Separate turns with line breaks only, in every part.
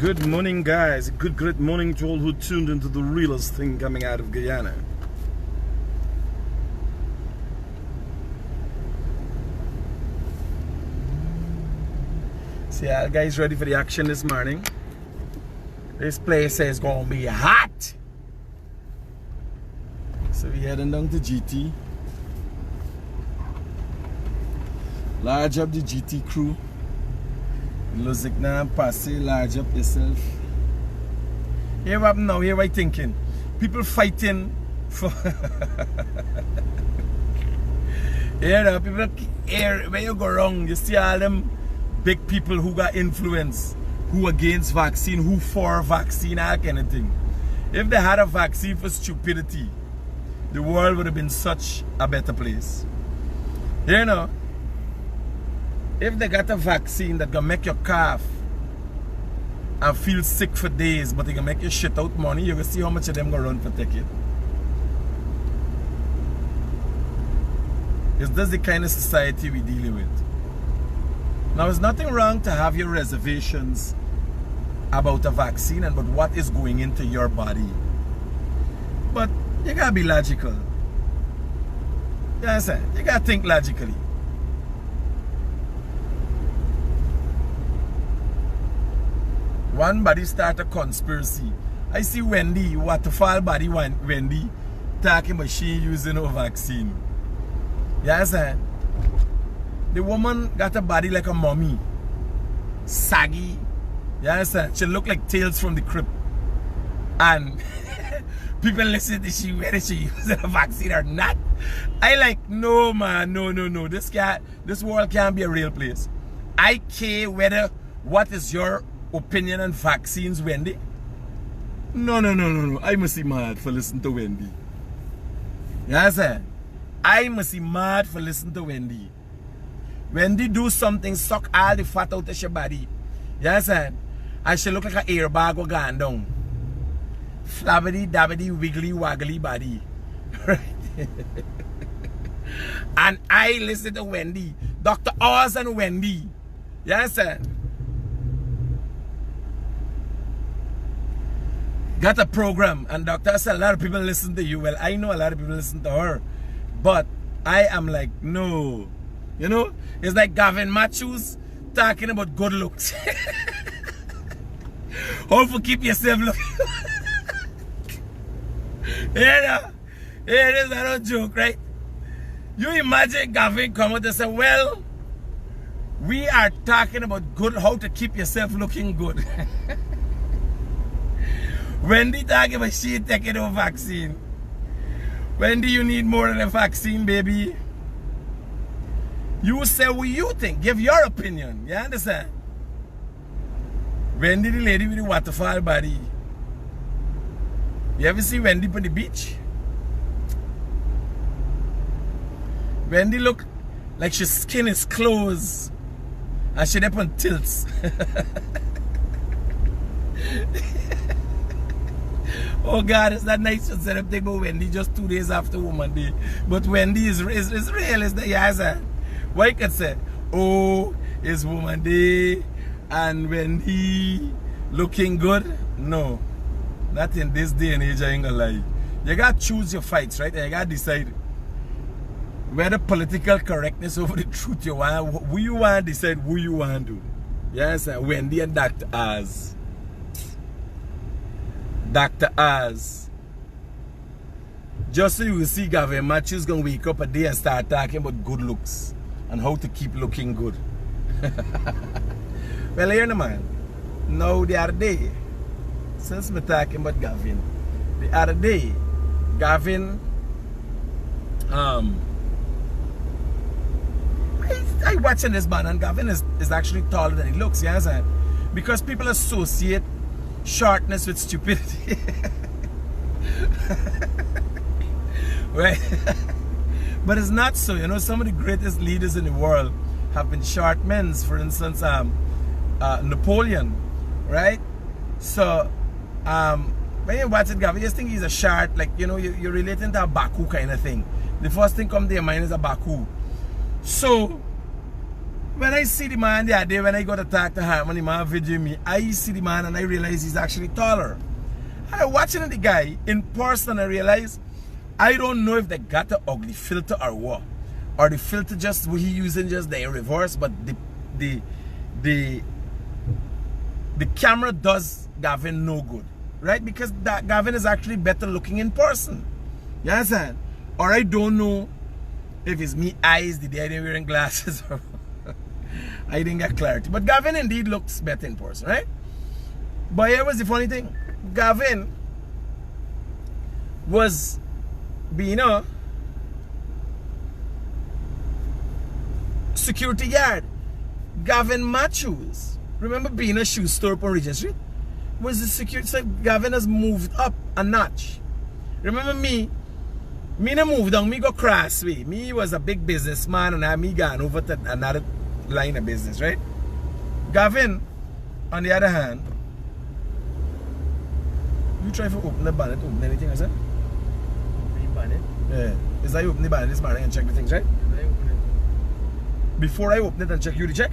Good morning, guys. Great morning to all who tuned into the realest thing coming out of Guyana. So yeah, guys, ready for the action this morning. This place is gonna be hot. So we're heading down to GT. Large up the GT crew. Lozikna, passe, large up yourself. Here what now, here what I thinking. People fighting for people here where you go wrong, you see all them big people who got influence, who against vaccine, who for vaccine, all kind of thing. If they had a vaccine for stupidity, the world would have been such a better place. You know, if they got a vaccine that gonna make you cough and feel sick for days, but they gonna make you shit out money, you gonna see how much of them gonna run for take it. Is this the kind of society we're dealing with? Now, there's nothing wrong to have your reservations about a vaccine and about what is going into your body. But you gotta be logical. You understand? You gotta think logically. One body start a conspiracy. I see Wendy, waterfall body Wendy, talking about she using her vaccine. You understand? The woman got a body like a mummy. Saggy. You understand? She look like Tales from the Crypt. And people listen to she whether she using a vaccine or not. I like, no man, no. This world can't be a real place. I care whether what is your opinion on vaccines, Wendy? No. I must be mad for listening to Wendy. You understand? I must be mad for listening to Wendy. Wendy do something, suck all the fat out of your body. You understand? And she look like an airbag or gone down. Flabbity, dabbity, wiggly, waggly body. Right? And I listen to Wendy. Dr. Oz and Wendy. You understand? Got a program, and Dr. said a lot of people listen to you. Well, I know a lot of people listen to her, but I am like, no. You know, it's like Gavin Matthews talking about good looks. How to keep yourself looking. Here it is a joke, right? You imagine Gavin come out and say, well, we are talking about good, how to keep yourself looking good. Wendy talking about she taking a vaccine. Wendy, you need more than a vaccine, baby. You say what you think. Give your opinion. You understand? Wendy, the lady with the waterfall body. You ever see Wendy on the beach? Wendy look like her skin is closed and she up on tilts. Oh God, it's not nice to set up thing about Wendy just 2 days after Woman Day. But Wendy is real, is the answer. Why you can say, oh, it's Woman Day and Wendy looking good? No. Not in this day and age, I ain't gonna lie. You gotta choose your fights, right? And you gotta decide whether political correctness over the truth you want, who you want to decide who you want to do. You understand? Wendy and Dr. Oz. Dr. Oz. Just so you will see Gavin Matthews gonna wake up a day and start talking about good looks and how to keep looking good. Well, here, man. Now the other day, since we're talking about Gavin, the other day, Gavin, I watching this man, and Gavin is actually taller than he looks, you understand? Because people associate shortness with stupidity. Right? But it's not so. You know, some of the greatest leaders in the world have been short men. For instance, Napoleon, right? So when you watch it, Gavin, you just think he's a short, like, you know, you're relating to a Baku kind of thing. The first thing come to your mind is a Baku. So when I see the man the other day, when I got to talk to him, when the man video me, I see the man and I realize he's actually taller. And I'm watching the guy in person, I realize, I don't know if they got the ugly filter or what. Or the filter just, he using just the reverse, but the camera does Gavin no good. Right? Because that Gavin is actually better looking in person. You understand? Or I don't know if it's me eyes the day I didn't wearing glasses or I didn't get clarity. But Gavin indeed looks better in person, right? But here was the funny thing. Gavin was being a security guard. Gavin Matthews, remember being a shoe store on Regent Street? Was the security, so Gavin has moved up a notch. Remember me no moved down, me go cross way. Me was a big businessman and I me gone over to another line of business, right? Gavin, on the other hand, you try to open the bonnet, open anything, I said?
Open the bonnet?
Yeah. Is I open the bonnet this morning and check the things, right?
I open it.
Before I open it and check, you to check?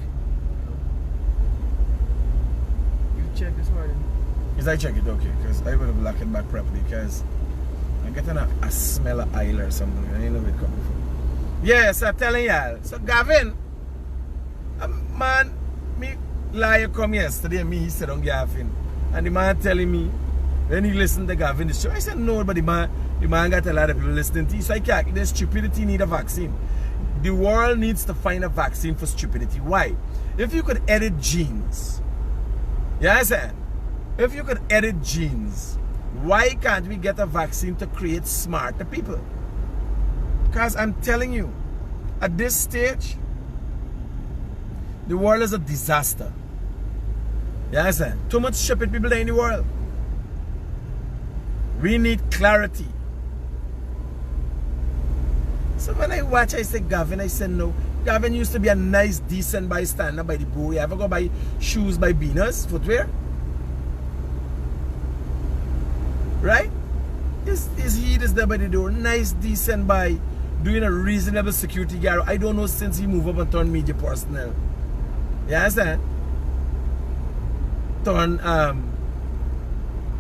You check this morning.
Is I check it? Okay, because I would have locked it back properly because I'm getting a smell of oil or something. I didn't know where it coming from. Yes, I'm telling y'all. So Gavin, man, me liar come yesterday and me he said on Gavin. And the man telling me when he listened to Gavin, this show, I said no, but the man got a lot of people listening to you. So I can't, the stupidity need a vaccine. The world needs to find a vaccine for stupidity. Why? If you could edit genes, you understand? If you could edit genes, why can't we get a vaccine to create smarter people? Because I'm telling you, at this stage, the world is a disaster. You understand? Too much stupid people in the world. We need clarity. So when I watch, I say, Gavin, I said no. Gavin used to be a nice, decent bystander by the boy. You ever go buy shoes by Venus footwear? Right? His heat is there by the door. Nice, decent by doing a reasonable security guard. I don't know since he moved up and turned media personnel. You understand? Turn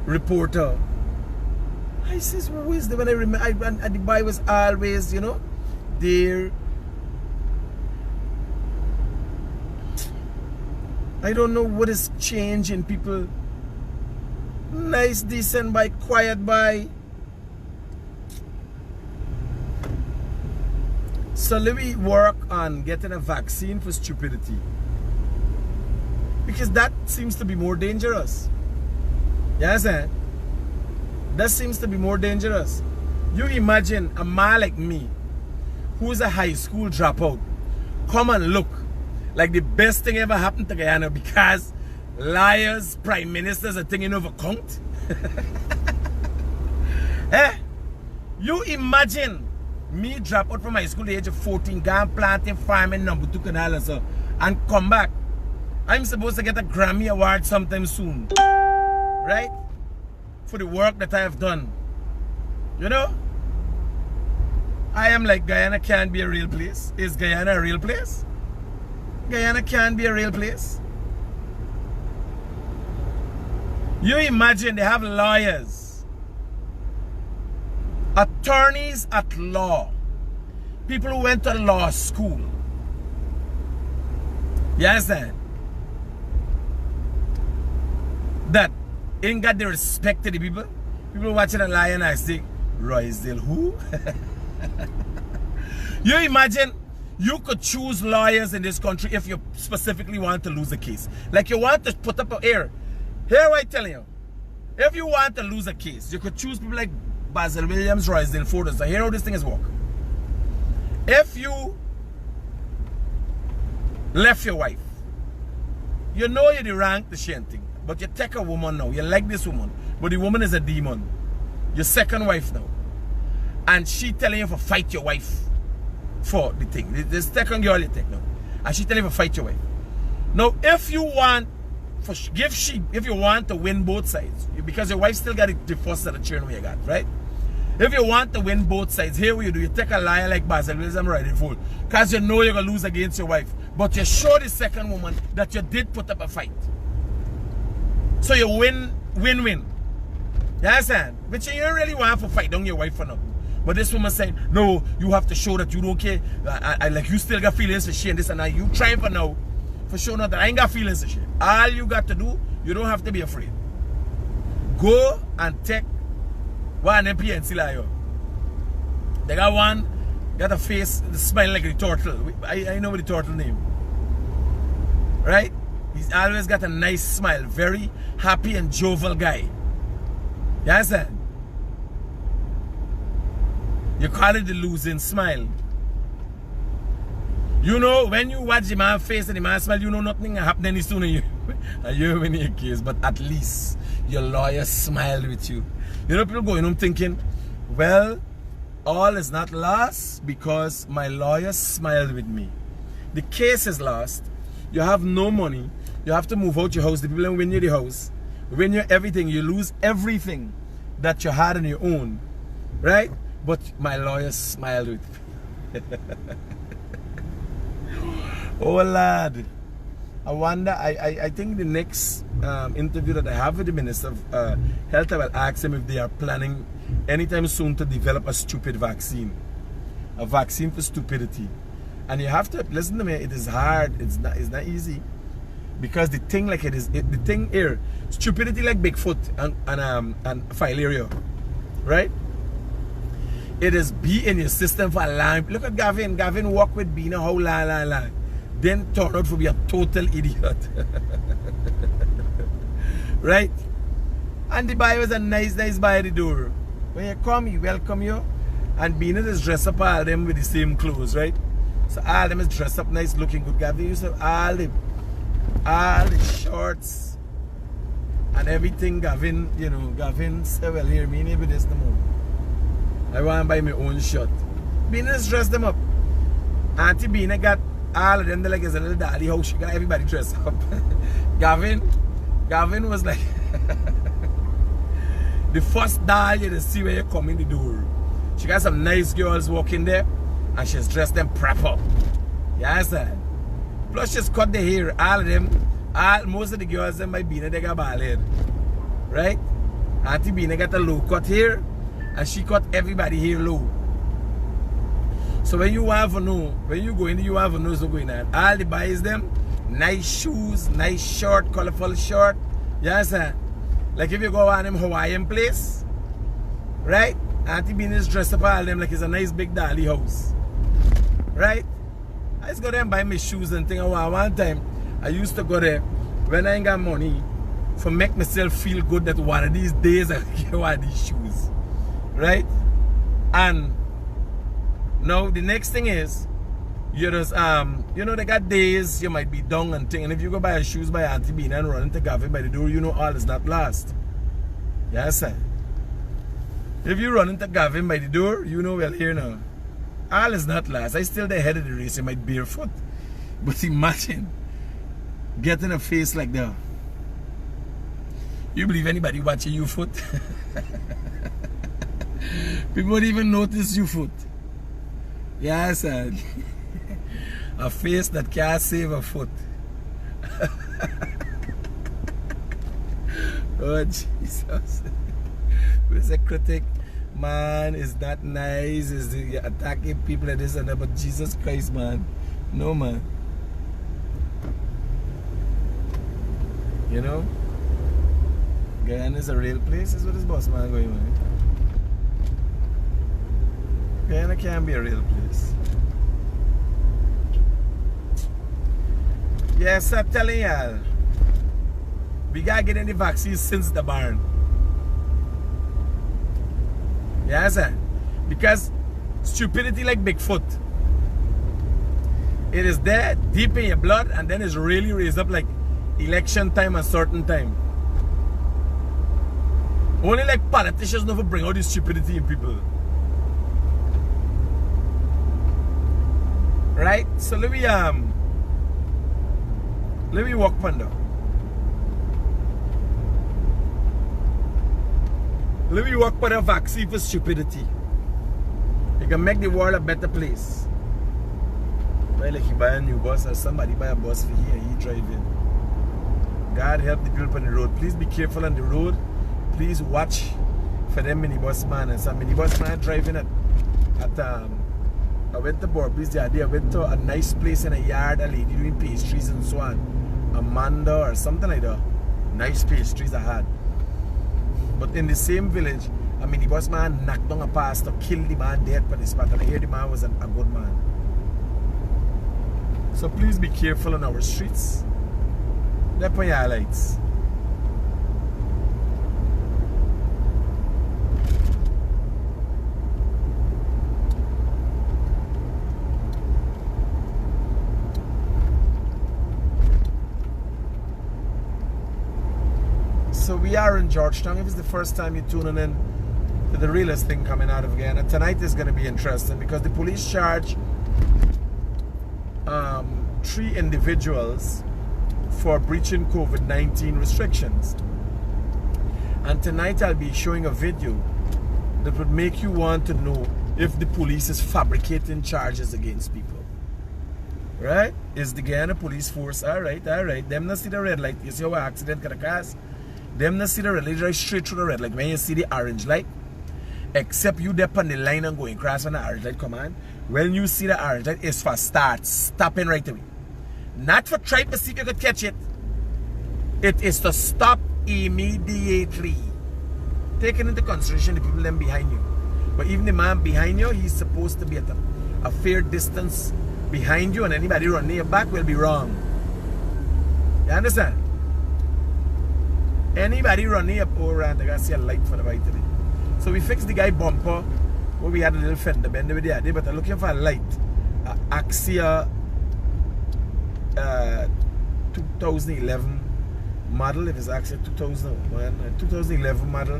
reporter. I says, who is the when I remember and the boy was always, you know, there. I don't know what is changing people. Nice, decent by, quiet by. So let me work on getting a vaccine for stupidity. Because that seems to be more dangerous. You understand? That seems to be more dangerous. You imagine a man like me, who's a high school dropout, come and look like the best thing ever happened to Guyana because liars, prime ministers are taking over count. Eh? You imagine me drop out from high school at the age of 14, gone planting, farming, number 2 canal and so, and come back. I'm supposed to get a Grammy Award sometime soon. Right? For the work that I have done. You know? I am like, Guyana can't be a real place. Is Guyana a real place? Guyana can't be a real place. You imagine they have lawyers, attorneys at law, people who went to law school. You understand? That ain't got the respect to the people. People watching a lion and say, Roysdale, who? You imagine you could choose lawyers in this country if you specifically want to lose a case. Like you want to put up an air. Here I tell you, if you want to lose a case, you could choose people like Basil Williams, Roysdale, Ford. So here how this thing is work. If you left your wife, you know you're the rank, the shame thing. But you take a woman now, you like this woman, but the woman is a demon. Your second wife now. And she telling you to fight your wife for the thing. The second girl you take now. And she telling you to fight your wife. Now, if you want if you want to win both sides, because your wife still got the first set of children you got, right? If you want to win both sides, here what you do, you take a liar like Basil Williams and ride it full. Because you know you're going to lose against your wife. But you show the second woman that you did put up a fight. So you win. You understand? But you don't really want to fight down your wife for nothing. But this woman said, no, you have to show that you don't care. I like you still got feelings for she and this and that. You trying for now. For sure not that I ain't got feelings for she. All you got to do, you don't have to be afraid. Go and take one MP and see like you. They got one, got a face, smile like the turtle. I know what the turtle name. Right? He's always got a nice smile. Very happy and jovial guy. You understand? You call it the losing smile. You know, when you watch the man's face and the man's smile, you know nothing happening soon to you. And you in your case, but at least your lawyer smiled with you. You know, people going home thinking, well, all is not lost because my lawyer smiled with me. The case is lost. You have no money. You have to move out your house. The people don't win you the house. Win you everything. You lose everything that you had on your own. Right? But my lawyer smiled with me. Oh, lad. I wonder, I think the next interview that I have with the Minister of Health, I will ask him if they are planning anytime soon to develop a stupid vaccine. A vaccine for stupidity. And you have to, listen to me, it is hard, it's not easy. Because the thing like the thing here, stupidity like Bigfoot and filaria, right? It is be in your system for a long. Look at Gavin. Gavin walk with Bina how long. Then turn out to be a total idiot. Right? And the boy was a nice boy at the door. When you come, he welcome you. And Bina is dressed up all them with the same clothes, right? So all them is dressed up nice, looking good. Gavin used to have all the shorts and everything. Gavin, you know, Gavin said, well, here, me neighbor this no more. I want to buy my own shirt. Bina's dressed them up. Auntie Bina got all of them, they're like it's a little daddy house. She got everybody dressed up. Gavin was like the first doll you see when you come in the door. She got some nice girls walking there and she's dressed them proper. You understand? Plus she's cut the hair. All of them, most of the girls them by Bina, they got bald head. Right? Auntie Bina got a low cut hair and she cut everybody hair low. So when you have a know, when you go in, you have a know what's going on. All the boys them, nice shoes, nice shirt, colorful shirt. You understand? Like if you go on them Hawaiian place, right? Auntie Bean is dressed up all them like it's a nice big dolly house. Right? I just go there and buy my shoes and things. One time, I used to go there when I ain't got money for make myself feel good that one of these days I get one of these shoes. Right? And now the next thing is, you just you know, they got days you might be down and thing, and if you go buy your shoes by Auntie Bean and run into Gavin by the door, you know all is not lost. Yes, sir. If you run into Gavin by the door, you know, well, here now, all is not lost. I still the head of the race in my barefoot. But imagine getting a face like that. You believe anybody watching your foot? People won't even notice your foot. Yes, sir. A face that can't save a foot. Oh, Jesus. Where's a critic? Man, is that nice? Is the attacking people like this and that? But Jesus Christ, man. No, man. You know? Guyana is a real place, is what this boss man going on. Guyana can be a real place. Yes, I'm telling y'all. We gotta get any vaccines since the barn. Yes, sir. Because stupidity like Bigfoot. It is there deep in your blood and then it's really raised up like election time a certain time. Only like politicians never bring out this stupidity in people. Right? So let me walk panda. Let me work for a vaccine for stupidity. You can make the world a better place. Well, like he buy a new bus or somebody buy a bus for here, he driving. God help the people on the road. Please be careful on the road. Please watch for them minibus man. And some minibus man driving I went to Borby's the other day. I went to a nice place in a yard, a lady doing pastries and so on. Amanda or something like that. Nice pastries I had. But in the same village, a minibus man knocked down a pastor, killed the man dead for the spot, and I hear the man was a good man. So please be careful on our streets. They're on your lights. So we are in Georgetown. If it's the first time you're tuning in to the realest thing coming out of Guyana, tonight is going to be interesting because the police charge 3 individuals for breaching COVID-19 restrictions. And tonight I'll be showing a video that would make you want to know if the police is fabricating charges against people. Right? Is the Guyana police force alright? Them not see the red light. You see how an accident can cause? Them not see the red light, right straight through the red light. When you see the orange light, except you dip on the line and going across when the orange light come on. When you see the orange light, it's for stopping right away. Not for trying to see if you could catch it. It is to stop immediately. Taking into consideration the people them behind you. But even the man behind you, he's supposed to be at a fair distance behind you, and anybody running your back will be wrong. You understand? Anybody running up or around, they gotta see a light for the right of it. So we fixed the guy bumper where we had a little fender bender with the idea, but I'm looking for a light. Axia 2011 model. If it's Axia 2011 model,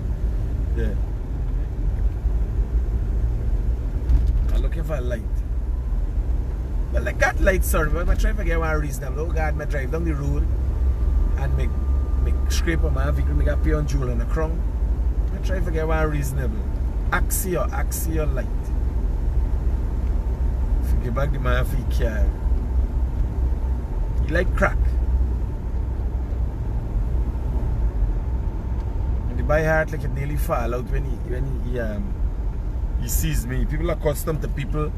yeah. I'm looking for a light. But like that light, sir, but I'm trying to get one reasonable. Oh God, I drive down the road and make scrape on my vehicle, make a pay on jewel on the crown. I try to get one reasonable. Axia light. If you get back the man for your car. He like crack. And the by heart like it nearly fall out when he sees me. People are accustomed to people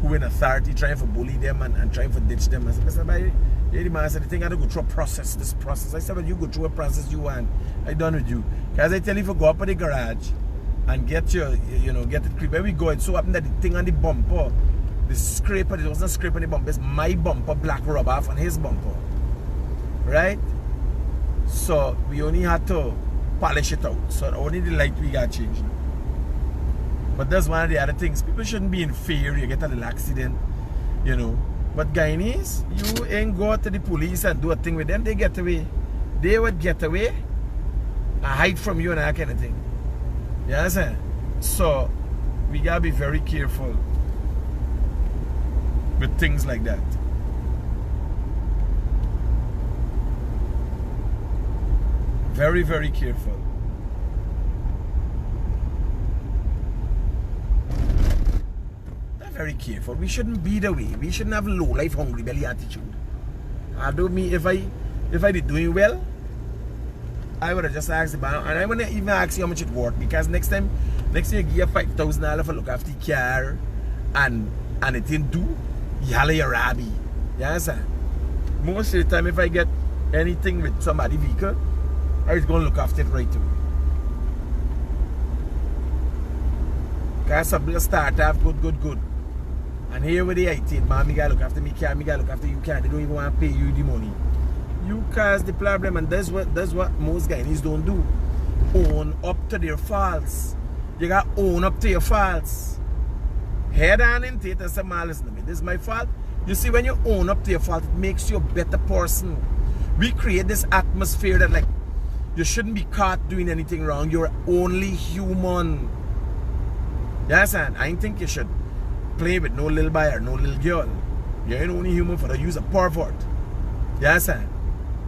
who in authority trying to bully them and trying to ditch them. I said, Mr. Baye, the man said, the thing I had to go through this process. I said, well, you go through a process you want. I done with you. Because I tell you, if you go up at the garage and get your, get it creep. Where we go, it so happened that the thing on the bumper, the scraper, it wasn't scraping the bumper, it's my bumper, black rub off on his bumper. Right? So, we only had to polish it out. So, only the light we got changed. But that's one of the other things. People shouldn't be in fear. You get a little accident, But Guyanese, you ain't go to the police and do a thing with them. They get away. They would get away and hide from you and that kind of thing. You understand? So, we gotta be very careful with things like that. Very, very careful. Very careful. We shouldn't be the way. We shouldn't have low life hungry belly attitude. Although me, if I did doing well, I would have just asked the man, and I wouldn't even ask you how much it worth, because next time you give you $5,000 for look after the car and it didn't do, you holler your rabbi. You understand? Most of the time if I get anything with somebody's vehicle, I was gonna look after it right away. Because some people start off good. And here with the 18, man, me gotta look after me car, me gotta look after you car. They don't even want to pay you the money. You cause the problem, and that's what most Guyanese don't do. Own up to their faults. You gotta own up to your faults. Head on into it and say, man, listen to me, this is my fault. You see, when you own up to your fault, it makes you a better person. We create this atmosphere that like you shouldn't be caught doing anything wrong. You're only human. You understand? I don't think you should play with no little boy or no little girl. You ain't only human for the use of pervert. You understand?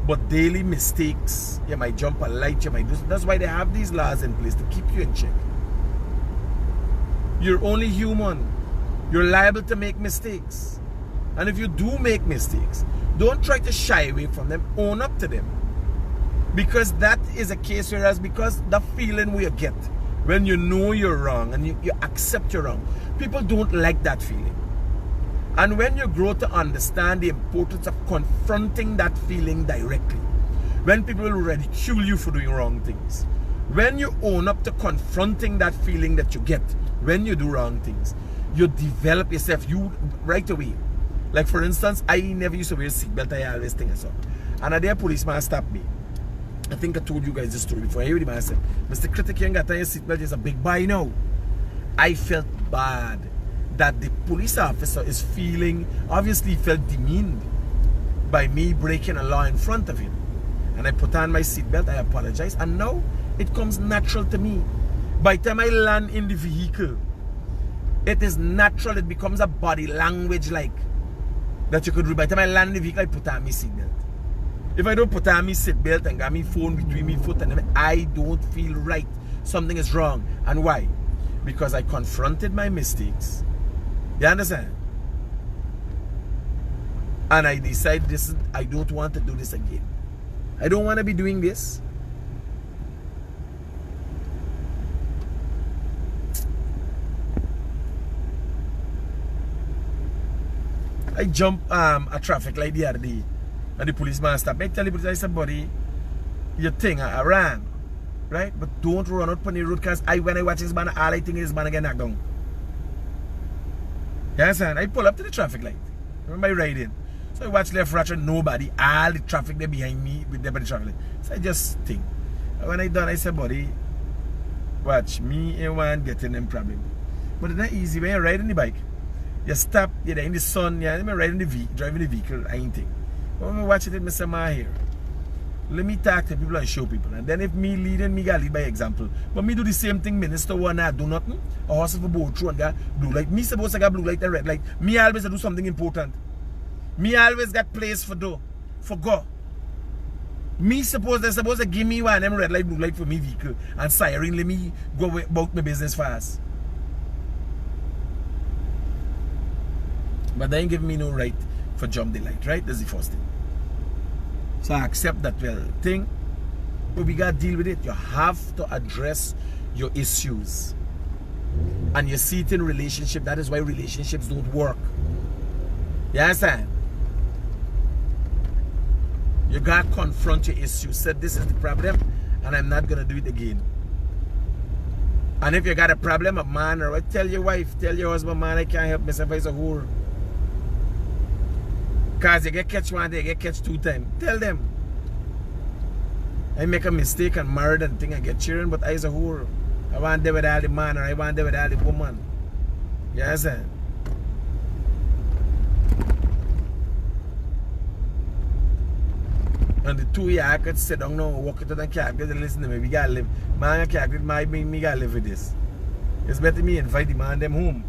But daily mistakes, you might jump a light, you might do. That's why they have these laws in place to keep you in check. You're only human. You're liable to make mistakes. And if you do make mistakes, don't try to shy away from them. Own up to them. Because that is a case whereas because the feeling we get when you know you're wrong and you accept you're wrong, people don't like that feeling. And when you grow to understand the importance of confronting that feeling directly, when people will ridicule you for doing wrong things, when you own up to confronting that feeling that you get when you do wrong things, you develop yourself, you right away. Like for instance, I never used to wear a seatbelt, I always think so. And a day a policeman stopped me. I think I told you guys this story before. I heard the man say, Mr. Critic, you ain't got your seatbelt, it's a big buy now. I felt bad that the police officer is feeling, obviously felt demeaned by me breaking a law in front of him. And I put on my seatbelt, I apologize, and now it comes natural to me. By the time I land in the vehicle, it is natural, it becomes a body language like that you could do. By the time I land in the vehicle, I put on my seatbelt. If I don't put on my seatbelt and got my phone between my foot and everything, I don't feel right. Something is wrong. And why? Because I confronted my mistakes. You understand? And I decided I don't want to do this again. I don't want to be doing this. I jumped a traffic light the other day and the policeman stopped. I tell the police, I said, buddy, your thing, I ran. Right? But don't run out on the road because when I watch this man, all I think is man get knocked down. You understand? I pull up to the traffic light. Remember I riding. So I watch left, right, and nobody. All the traffic there behind me with them by the traffic light. So I just think. And when I done, I said, buddy, watch, me and one getting them problem. But it's not easy when you're riding the bike. You stop, you're there in the sun, you're riding the vehicle, driving the vehicle, I ain't think. But when I watch it, Mr. Ma here. Let me talk to people and show people. And then if me leading, me gotta lead by example. But me do the same thing, minister one I do nothing. A horse for go through and got blue light. Me supposed to got blue light and red light. Me always do something important. Me always got place for do. For go. Me they're supposed to give me one them red light, blue light for me vehicle. And siren let me go about my business fast. But they ain't giving me no right for jump the light, right? That's the first thing. So I accept that thing, but we gotta deal with it. You have to address your issues. And you see it in relationship. That is why relationships don't work. You understand? You gotta confront your issues. Say this is the problem and I'm not gonna do it again. And if you got a problem, a man or what, tell your wife, tell your husband, man, I can't help myself, I'm a whore. Because you get catch one day, you get catch two times. Tell them. I make a mistake and married and think I get children, but I is a whore. I want there with all the man or I want there with all the woman. You understand? And the two of you, I could sit down now, walk it out and can't get and listen to me. We gotta live. Man, I can't get me gotta live with this. It's better me invite the man them home.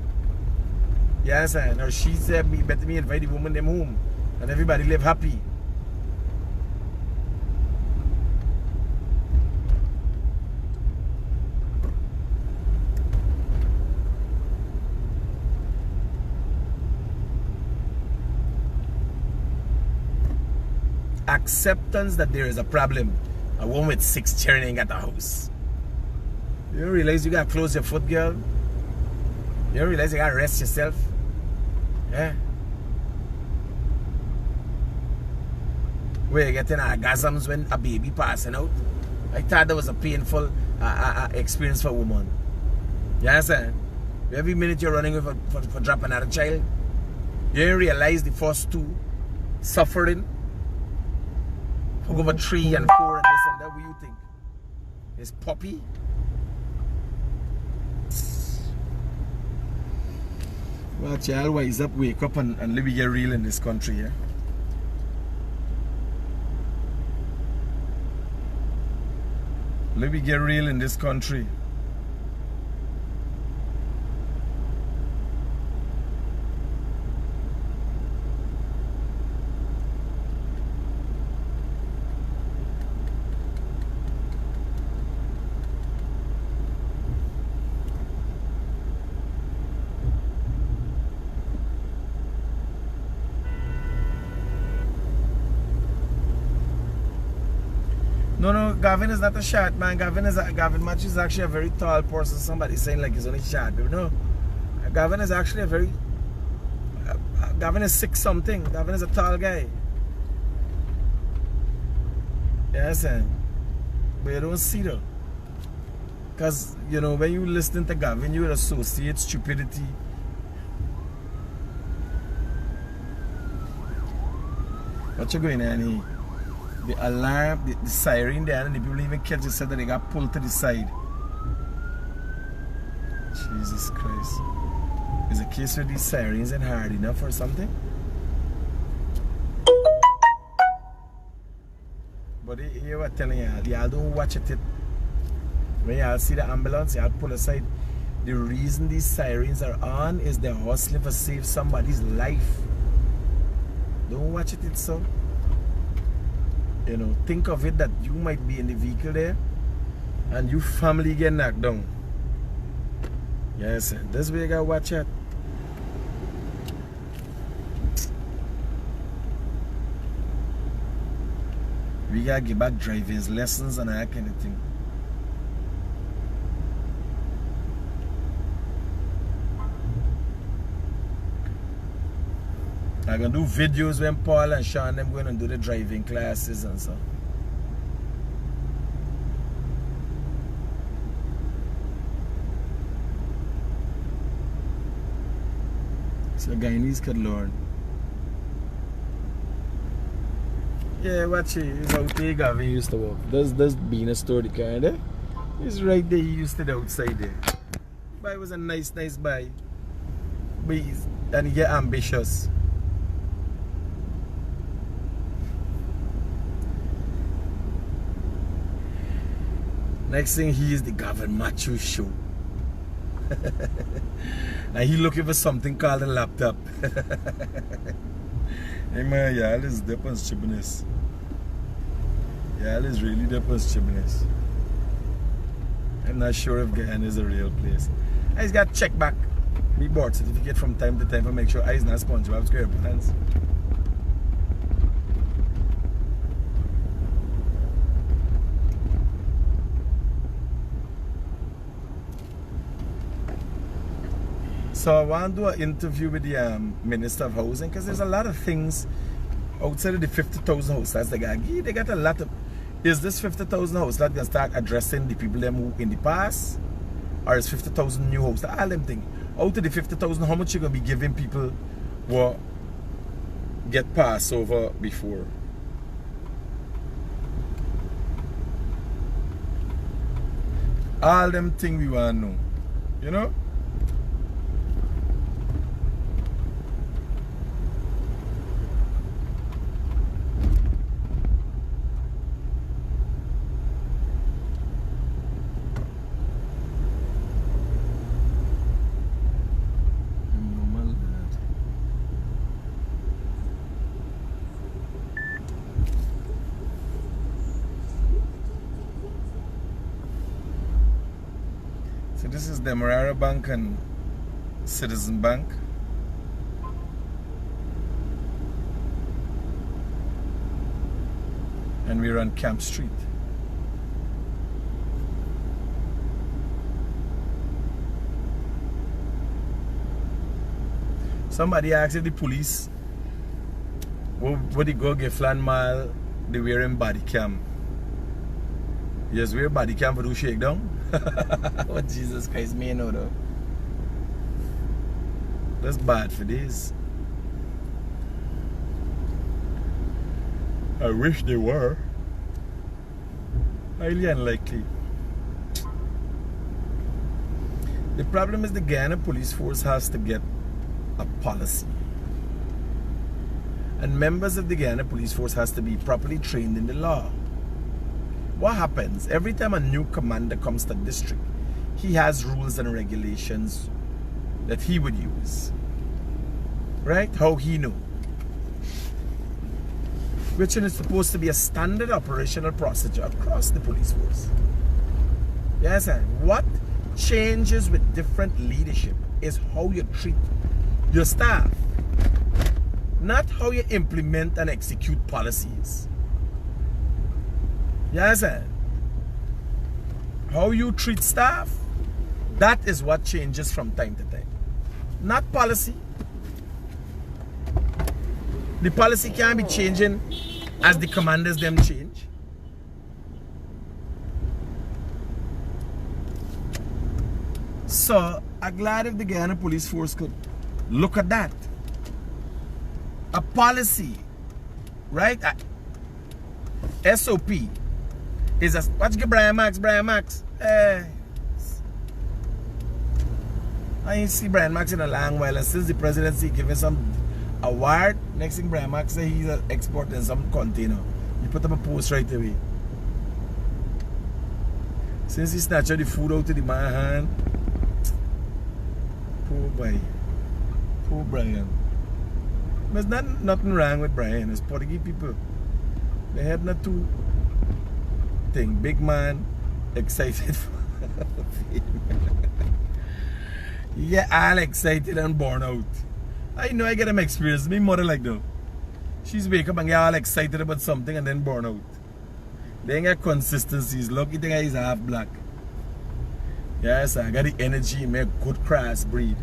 You understand? Or she said me better me invite the woman them home. And everybody live happy. Acceptance that there is a problem. A woman with 6 children ain't got a house. You don't realize you gotta close your foot, girl? You don't realize you gotta rest yourself? Yeah? Where you getting orgasms when a baby passing out? I thought that was a painful experience for a woman. You understand? Every minute you're running for dropping another child, you don't realize the first 2 suffering. For over 3 and 4 and this and that. What do you think? It's puppy? Well, child, wise up, wake up and let me get real in this country, yeah? Let me get real in this country. Gavin is not a short man. Gavin Match is actually a very tall person. Somebody saying like he's only short. But no, Gavin is actually a very... Gavin is 6 something. Gavin is a tall guy. Yes, but you don't see though. Because, you know, when you listen to Gavin, you will associate stupidity. What you going on here? The alarm, the siren there, and the people even catch it, said that they got pulled to the side. Jesus Christ. Is the case where these sirens ain't hard enough or something? But here what I'm telling y'all don't watch it. When y'all see the ambulance, y'all pull aside. The reason these sirens are on is they're hustling for save somebody's life. Don't watch it, so. You know, think of it that you might be in the vehicle there and your family get knocked down. Yes, this way you gotta watch it. We gotta get back driving's lessons and that kind of thing. I'm gonna do videos when Paul and Sean them going to do the driving classes and so. So Guyanese could learn. Yeah, watch it. It's out there Gavin used to walk. There's been a store the car there. It's right there. He used to the outside there. But it was a nice buy. But and he get ambitious. Next thing, he is the Gavin Macho show. Now he looking for something called a laptop. Hey man, y'all is deep on stupidness. Y'all is really deep on stupidness. I'm not sure if Guyana is a real place. I just got to check back my board certificate from time to time to make sure I is not SpongeBob SquarePants. So I want to do an interview with the Minister of Housing because there's a lot of things outside of the 50,000 house lots they got a lot of... Is this 50,000 house lot going to start addressing the people them who in the past? Or is 50,000 new house? All them things. Out of the 50,000, how much you going to be giving people who get passed over before? All them things we want to know. You know? So this is Demerara Bank and Citizen Bank. And we're on Camp Street. Somebody asked if the police would they go get flan mile, they wearing body cam. Yes, wear body cam for do shakedown. Oh Jesus Christ, me know though. That's bad for this. I wish they were. Highly unlikely. The problem is the Guyana police force has to get a policy. And members of the Guyana police force has to be properly trained in the law. What happens every time a new commander comes to district, he has rules and regulations that he would use, right? How he know, which is supposed to be a standard operational procedure across the police force. Yes, and what changes with different leadership is how you treat your staff, not how you implement and execute policies. Yes, how you treat staff, that is what changes from time to time. Not policy. The policy can't be changing as the commanders them change. So, I'm glad if the Guyana police force could look at that. A policy, right? A SOP is a, what's good, Brian Max? I ain't see Brian Max in a long while, and since the presidency giving some award, next thing Brian Max say he's exporting some container. You put up a post right away. Since he snatched the food out of the man's hand, poor boy, poor Brian. There's nothing wrong with Brian. It's Portuguese people. They had not two thing. Big man, excited for yeah, all excited and born out. I know I get them experience. Me mother like that. She's wake up and get all excited about something and then born out. They ain't got consistencies. Look, you think he's half black. Yes, I got the energy, make good cross breed.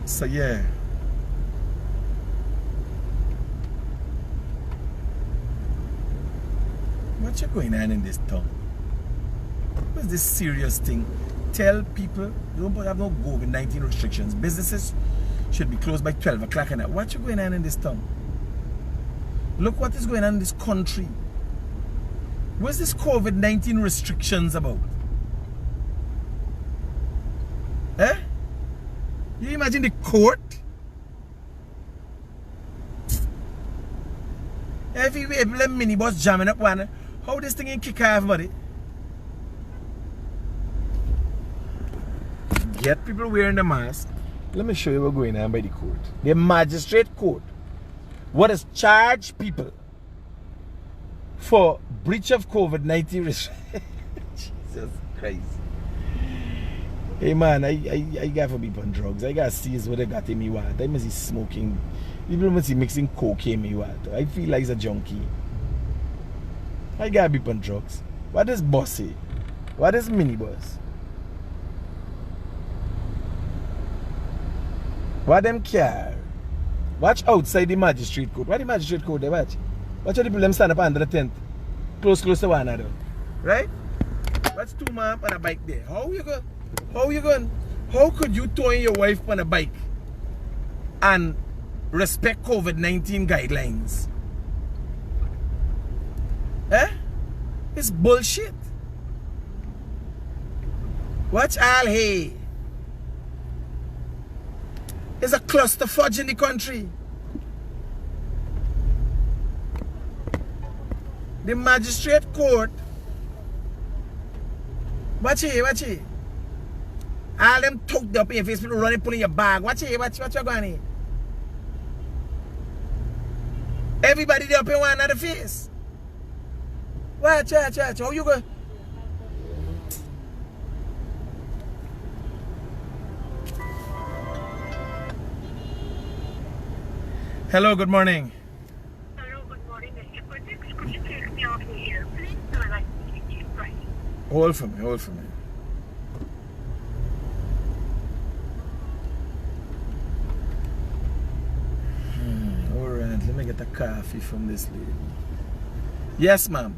So yeah. What's going on in this town? What's this serious thing? Tell people you don't have no COVID-19 restrictions. Businesses should be closed by 12 o'clock and that. What's going on in this town? Look what is going on in this country. What's this COVID-19 restrictions about? Eh? You imagine the court? If you have a minibus jamming up one, how this thing can kick off, buddy? Get people wearing the mask. Let me show you what's going on by the court. The magistrate court. What has charged people for breach of COVID-19 restrictions? Jesus Christ. Hey man, I got to be on drugs. I got to see what they got in me water. I must be smoking. Even must be mixing cocaine in me water. I feel like a junkie. I got to be on drugs. What is bossy? What is minibus? What them care? Watch outside the magistrate court. What the magistrate court they watch? Watch how the people them stand up under the tent. Close to one another. Right? Watch two man on a bike there. How you go? How you going? How could you tow your wife on a bike and respect COVID-19 guidelines? Eh? It's bullshit. Watch all hey. There's a cluster fudge in the country. The magistrate court. Watch it, watch it. All them tucked up in your face, people running, pulling your bag. Watch it, watch you going here. Everybody there up in one another face. Watch. How you go? Hello, good morning.
Hello, good morning, Mr. Critic. Could you take me off the air, please? I'd like to speak to you, right?
Hold for me, hold for me. Alright, let me get a coffee from this lady. Yes, ma'am.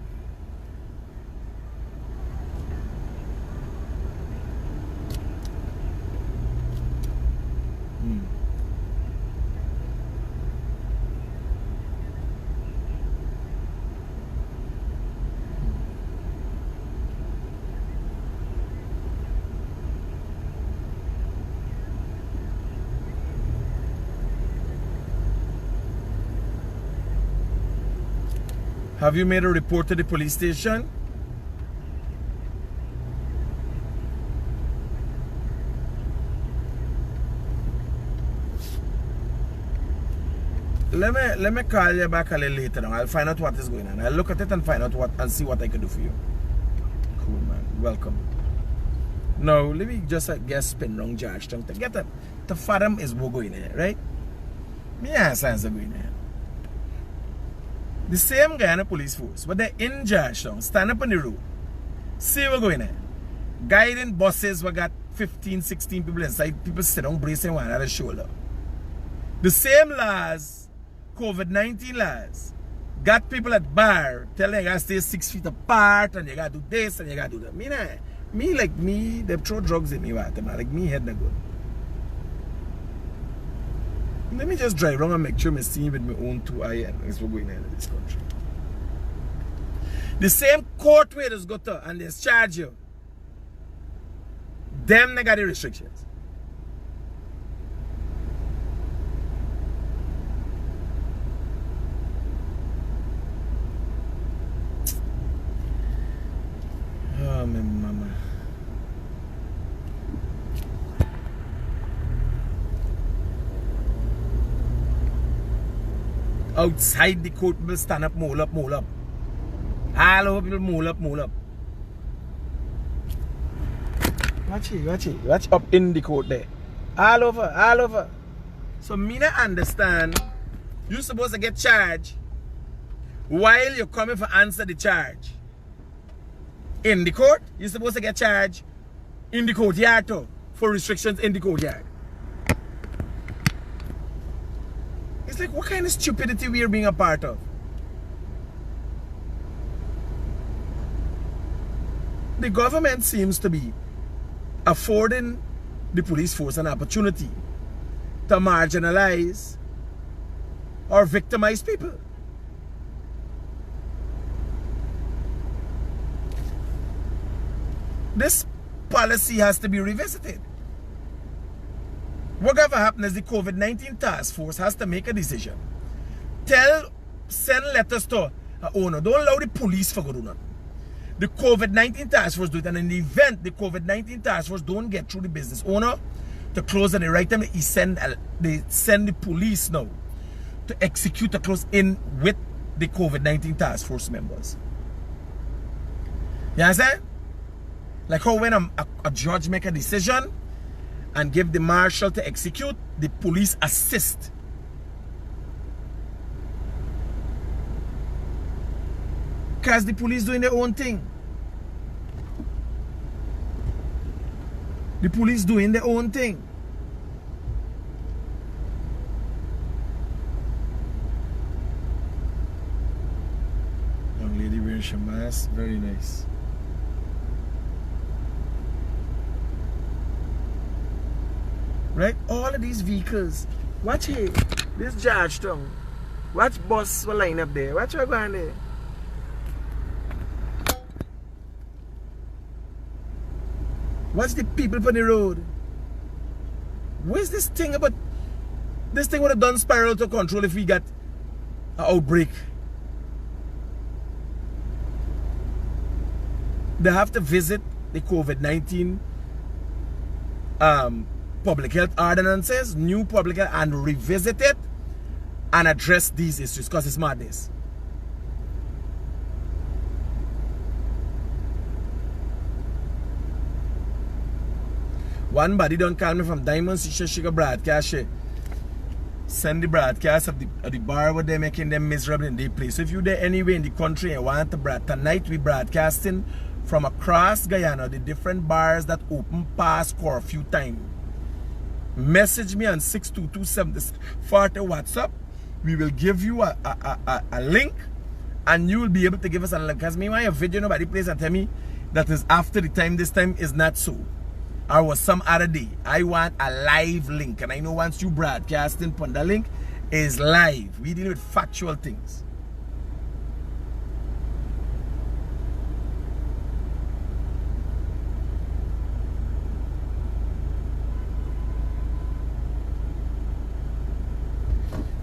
Have you made a report to the police station? Let me call you back a little later on. I'll find out what is going on. I'll look at it and find out what and see what I can do for you. Cool, man. Welcome. Now let me just guess spin wrong Georgetown to get up. The farm is what going on, right? Me answer going on. The same Guyana police force, but they're in Georgetown, stand up on the road. See what's going on. Guiding buses, we got 15, 16 people inside. People sit down bracing one another's shoulder. The same laws, COVID-19 laws, got people at bar telling you gotta stay 6 feet apart and you gotta do this and you gotta do that. Me, they throw drugs in me, like me head not good. Let me just drive around and make sure I see with my own 2 eyes. That's what's going on in this country. The same court where there's go to and they charge you. Them they got the restrictions. Oh, my mama. Outside the court, people stand up, mole up. All over people mole up. Watch up in the court there. All over. So me not understand. You're supposed to get charged while you're coming for answer the charge. In the court, you're supposed to get charged in the courtyard too, for restrictions in the courtyard. It's like, what kind of stupidity we are being a part of? The government seems to be affording the police force an opportunity to marginalize or victimize people. This policy has to be revisited. Whatever happens is the COVID-19 task force has to make a decision. Send letters to the owner. Don't allow the police to go do nothing. The COVID-19 task force do it, and in the event the COVID-19 task force don't get through the business owner to close and the right time, they send the police now to execute the close in with the COVID-19 task force members. You understand? Like how when a judge make a decision and give the marshal to execute, the police assist. Because the police doing their own thing. The police doing their own thing. Young lady wearing shamas, very nice. Right? All of these vehicles. Watch here. This Georgetown. Watch bus will line up there. Watch what going there. Watch the people on the road. Where's this thing about? This thing would have done spiral to control if we got an outbreak. They have to visit the COVID-19 public health ordinances, new public health, and revisit it and address these issues because it's madness. One body don't call me from Diamond. She got broadcast. Send the broadcast of the bar where they're making them miserable in their place. So if you're there anywhere in the country and want to tonight we broadcasting from across Guyana, the different bars that open past curfew time. Message me on 622-7040 WhatsApp. We will give you a link and you will be able to give us a link. Because me want a video nobody plays and tell me that is after the time, this time is not so. Or was some other day. I want a live link. And I know once you broadcasting on the link is live. We deal with factual things.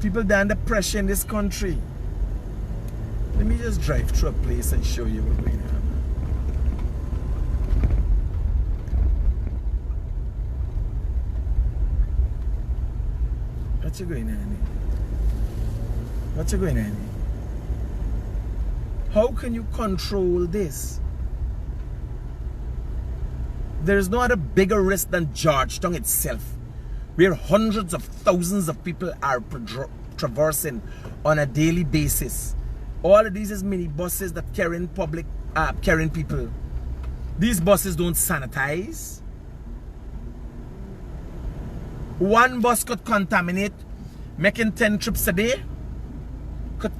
People are under pressure in this country. Let me just drive through a place and show you what's going on. What's going on here? What's going on here? How can you control this? There is no other bigger risk than Georgetown itself, where hundreds of thousands of people are traversing on a daily basis All of these is mini buses that carrying carrying people. These buses don't sanitize. One bus could contaminate, making 10 trips a day. Could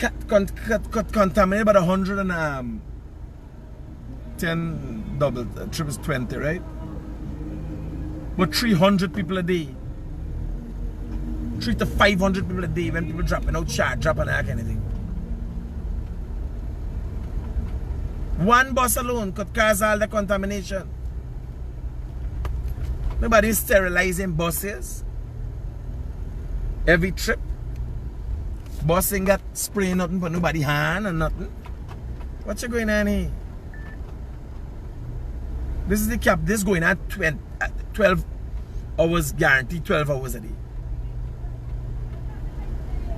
contaminate about 110 double trips 20, right? But 300 people a day. 300 to 500 people a day when people dropping out charge, dropping that kind of thing. One bus alone could cause all the contamination. Nobody's sterilizing buses. Every trip. Bus ain't got spray nothing but nobody hand and nothing. What's going on here? This is the cap. This going at 12 hours guaranteed, 12 hours a day.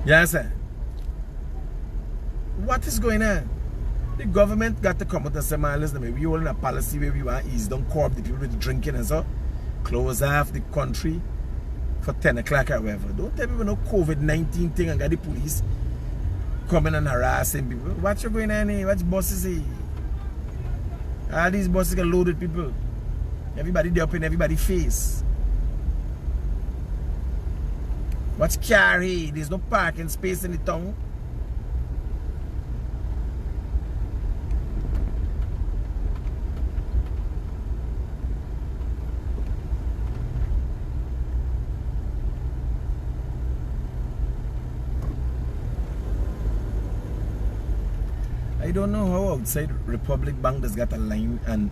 Yes, sir. What is going on? The government got to come out and say, man, listen, we all in a policy where we want ease, don't curb the people with drinking and so. Close off the country for 10 o'clock or whatever. Don't tell people no COVID-19 thing and got the police coming and harassing people. What's going on here? What's buses here? All these buses get loaded people. Everybody there up in everybody's face. What's car here? There's no parking space in the town. I don't know how outside Republic Bank has got a line and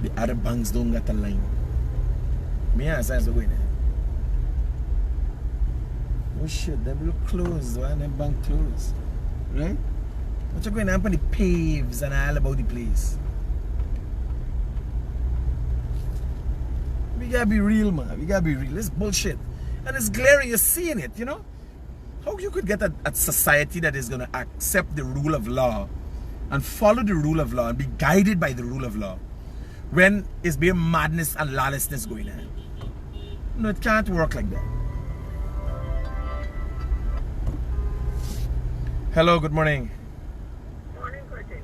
the other banks don't got a line. Me ask what's going on. Oh shit, they look closed. Why them bank closed? Right? What's going on the paves and all about the place? We gotta be real, man. We gotta be real. It's bullshit. And it's glaring, you're seeing it, you know? How you could get a society that is going to accept the rule of law and follow the rule of law and be guided by the rule of law when it's being madness and lawlessness going on? No, it can't work like that. Hello, good morning.
Morning, Critic.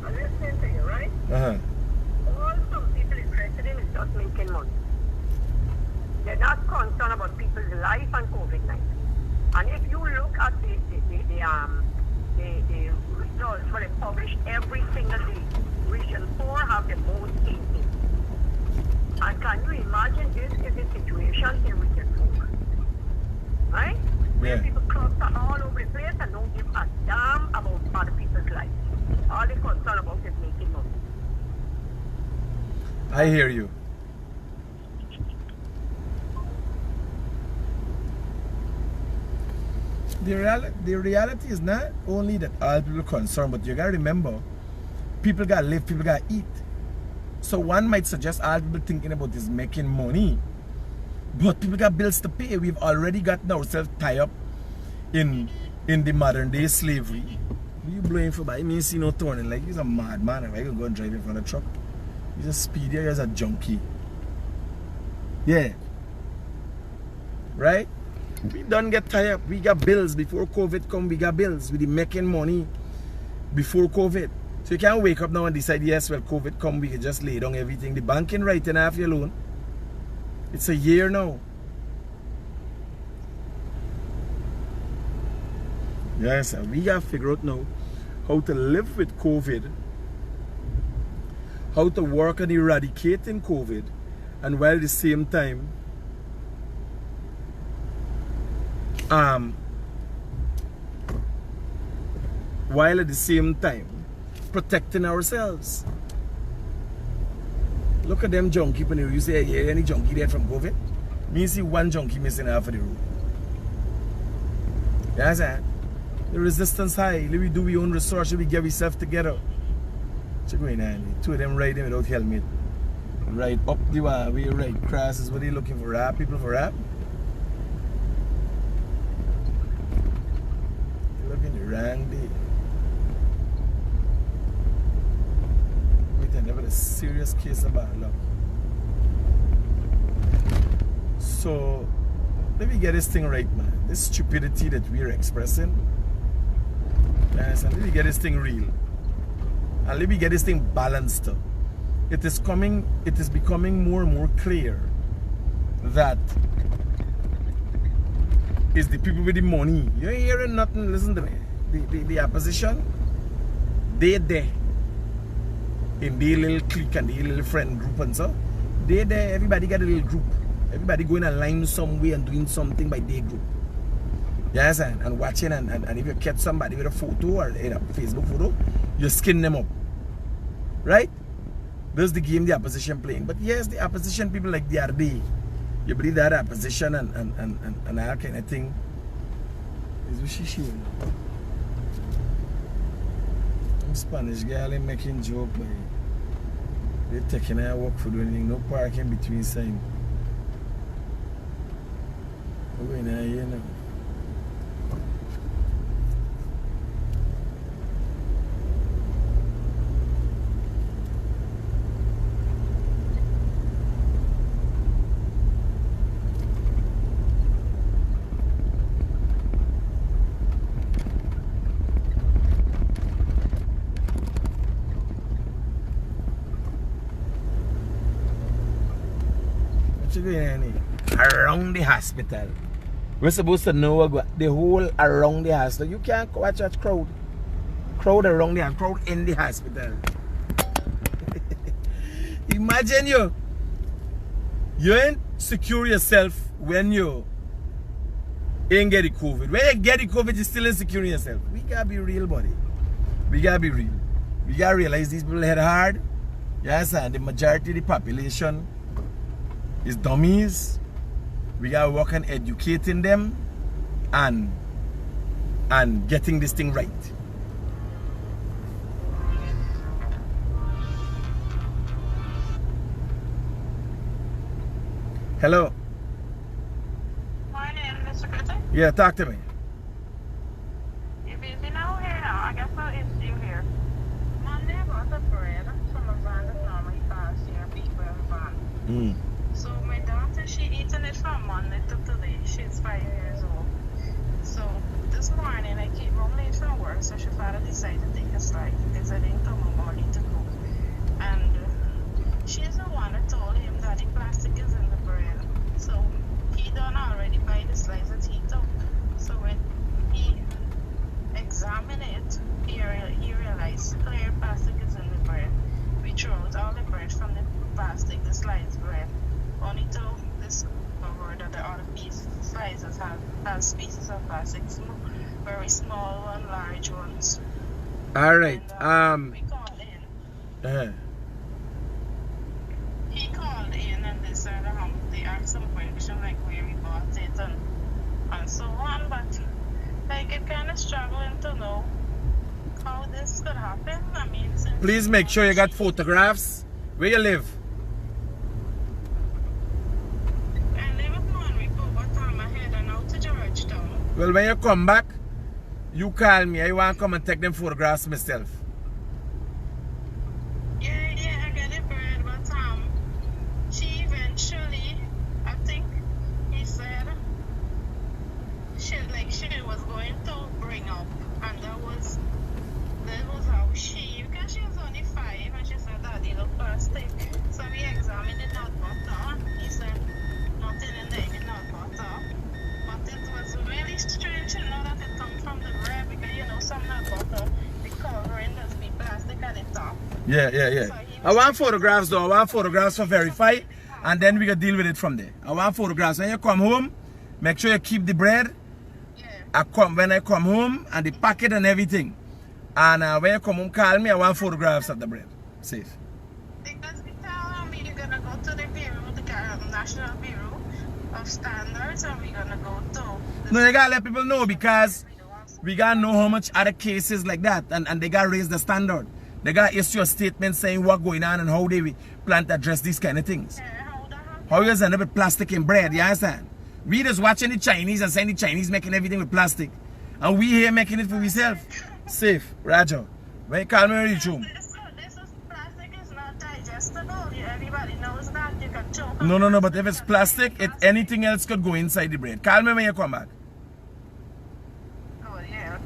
I'm listening to you, right?
Uh-huh.
All some people interested in is just making money. They're not concerned about people's life and COVID-19. And if you look at the results, well, they publish every single day. Region 4 have the most cases. And can you imagine this is the situation in Region 4? Right? Where
Yeah.
people cluster all over the place and don't give a damn about other people's lives. All they're concerned about is making money.
I hear you. The reality is not only that all people are concerned, but you gotta remember, people gotta live, people gotta eat. So one might suggest all people thinking about is making money, but people got bills to pay. We've already gotten ourselves tied up in the modern day slavery. What you blowing for? I mean, see no turning like he's a madman. If I can go and drive in front of the truck, he's a speedier, he's a junkie. Yeah, right. We don't get tired. We got bills before COVID come. We got bills. We be making money before COVID. So you can't wake up now and decide, yes, well, COVID come, we can just lay down everything. The bank can write in half your loan. It's a year now. Yes, we got to figure out now how to live with COVID, how to work on eradicating COVID, and while at the same time, protecting ourselves. Look at them junkie people. You say, yeah, any junkie dead from COVID? Me see one junkie missing half of the road. Yes, sir. The resistance high. Let we do our own research. We get ourselves together. What's going on? Two of them riding without helmet. Ride up the way, ride crosses. What are they looking for? Rap? People for rap? Looking the wrong day. Wait, I never a serious case of bad luck. So let me get this thing right, man. This stupidity that we're expressing, Yes, and let me get this thing real. And let me get this thing balanced. It is becoming more and more clear that it's the people with the money. You ain't hearing nothing, listen to me. The opposition, they there. In their little clique and their little friend group and so. They there, everybody got a little group. Everybody going a line some way and doing something by their group. Yes, and watching and if you catch somebody with a photo or a Facebook photo, you skin them up. Right? That's the game the opposition playing. But yes, the opposition people like the RD, you believe that opposition and that kind of thing is what she showing. Some Spanish girl ain't making joke like they're taking her work for doing no parking between sign. We're going here now. Around the hospital. We're supposed to know the whole around the hospital. You can't watch that crowd. Crowd around the hospital, crowd in the hospital. Imagine you ain't secure yourself when you ain't get the COVID. When you get the COVID, you still ain't secure yourself. We gotta be real, buddy. We gotta be real. We gotta realize these people hit hard. Yes, and the majority of the population is dummies. We gotta work on educating them and getting this thing right. Hello.
Morning, Mr. Critic.
Yeah, talk to me.
You busy now here now? I guess I'll issue here. Monday I got the bread from a van that normally pass here, people in van. So my daughter, she eating it from Monday to today. She's 5 years old. So this morning I came home late from work, so she father decided to take a slide because I didn't come home early to cook. And she's the one that told him that the plastic is in the bread. So he done already buy the slice that he took. So when he examined it, he realized clear plastic is in the bread. We throw out all the bread from the plastic, the sliced bread. Only to discover that the other slices have pieces of plastic, very small and large ones.
All right.
And, we called in. He called in and they said they asked some question like where we bought it and so on, but like it kind of struggling to know how this could happen. I mean,
please make sure you got photographs. Where you live? Well, when you come back, you call me. I want to come and take them photographs myself.
Yeah, I get it, bird, but she eventually, I think he said she was going to bring up, and that was how because she was only 5, and she said that they look plastic. So we examined the nut butter. He said nothing in the nut butter. But it was really strange to know that it comes from the bread because some nut butter, the covering does be plastic at the top.
Yeah. So I want photographs though. I want photographs for verify, and then we can deal with it from there. I want photographs. When you come home, make sure you keep the bread.
Yeah.
When I come home and the packet and everything. And when you come home, call me. I want photographs of the bread. Safe.
Because we tell me you're gonna go to the bureau, the National Bureau of Standards, and we're gonna go to.
No, you gotta let people know because we gotta know how much other cases like that, and they gotta raise the standard. They gotta issue a statement saying what's going on and how they plan to address these kind of things. How you end up with plastic in bread, you understand? We just watching the Chinese and saying the Chinese making everything with plastic. And we here making it for ourselves. Safe, Roger. When you call me, reach home.
This plastic is not digestible. Everybody knows that. You can choke.
No, but if it's plastic, anything else could go inside the bread. Call me when you come back.
Oh, yeah.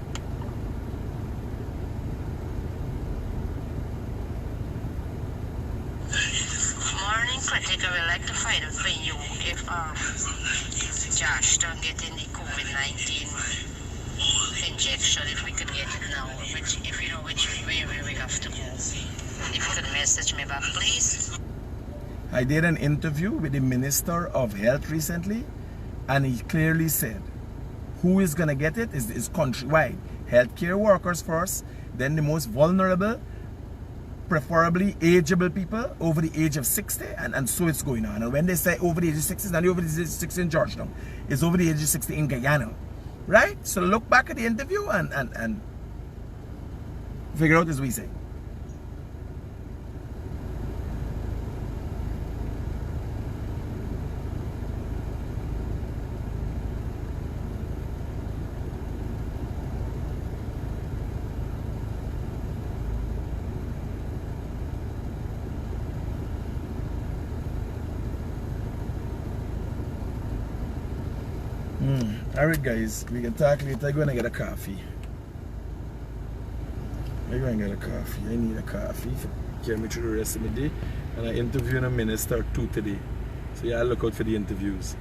I would like to find out for you if Josh don't get in the COVID-19 injection, if we could get it now, which if you know which way we have to go. If you could message me back, please.
I did an interview with the Minister of Health recently, and he clearly said who is going to get it is countrywide. Healthcare workers first, then the most vulnerable, preferably ageable people over the age of 60, and so it's going on. And when they say over the age of 60, it's not over the age of 60 in Georgetown, it's over the age of 60 in Guyana. Right? So look back at the interview and figure out as we say. Alright guys, we can talk later. I'm going to get a coffee. I'm going to get a coffee. I need a coffee to get me through the rest of the day. And I'm interviewing a minister too today. So yeah, look out for the interviews.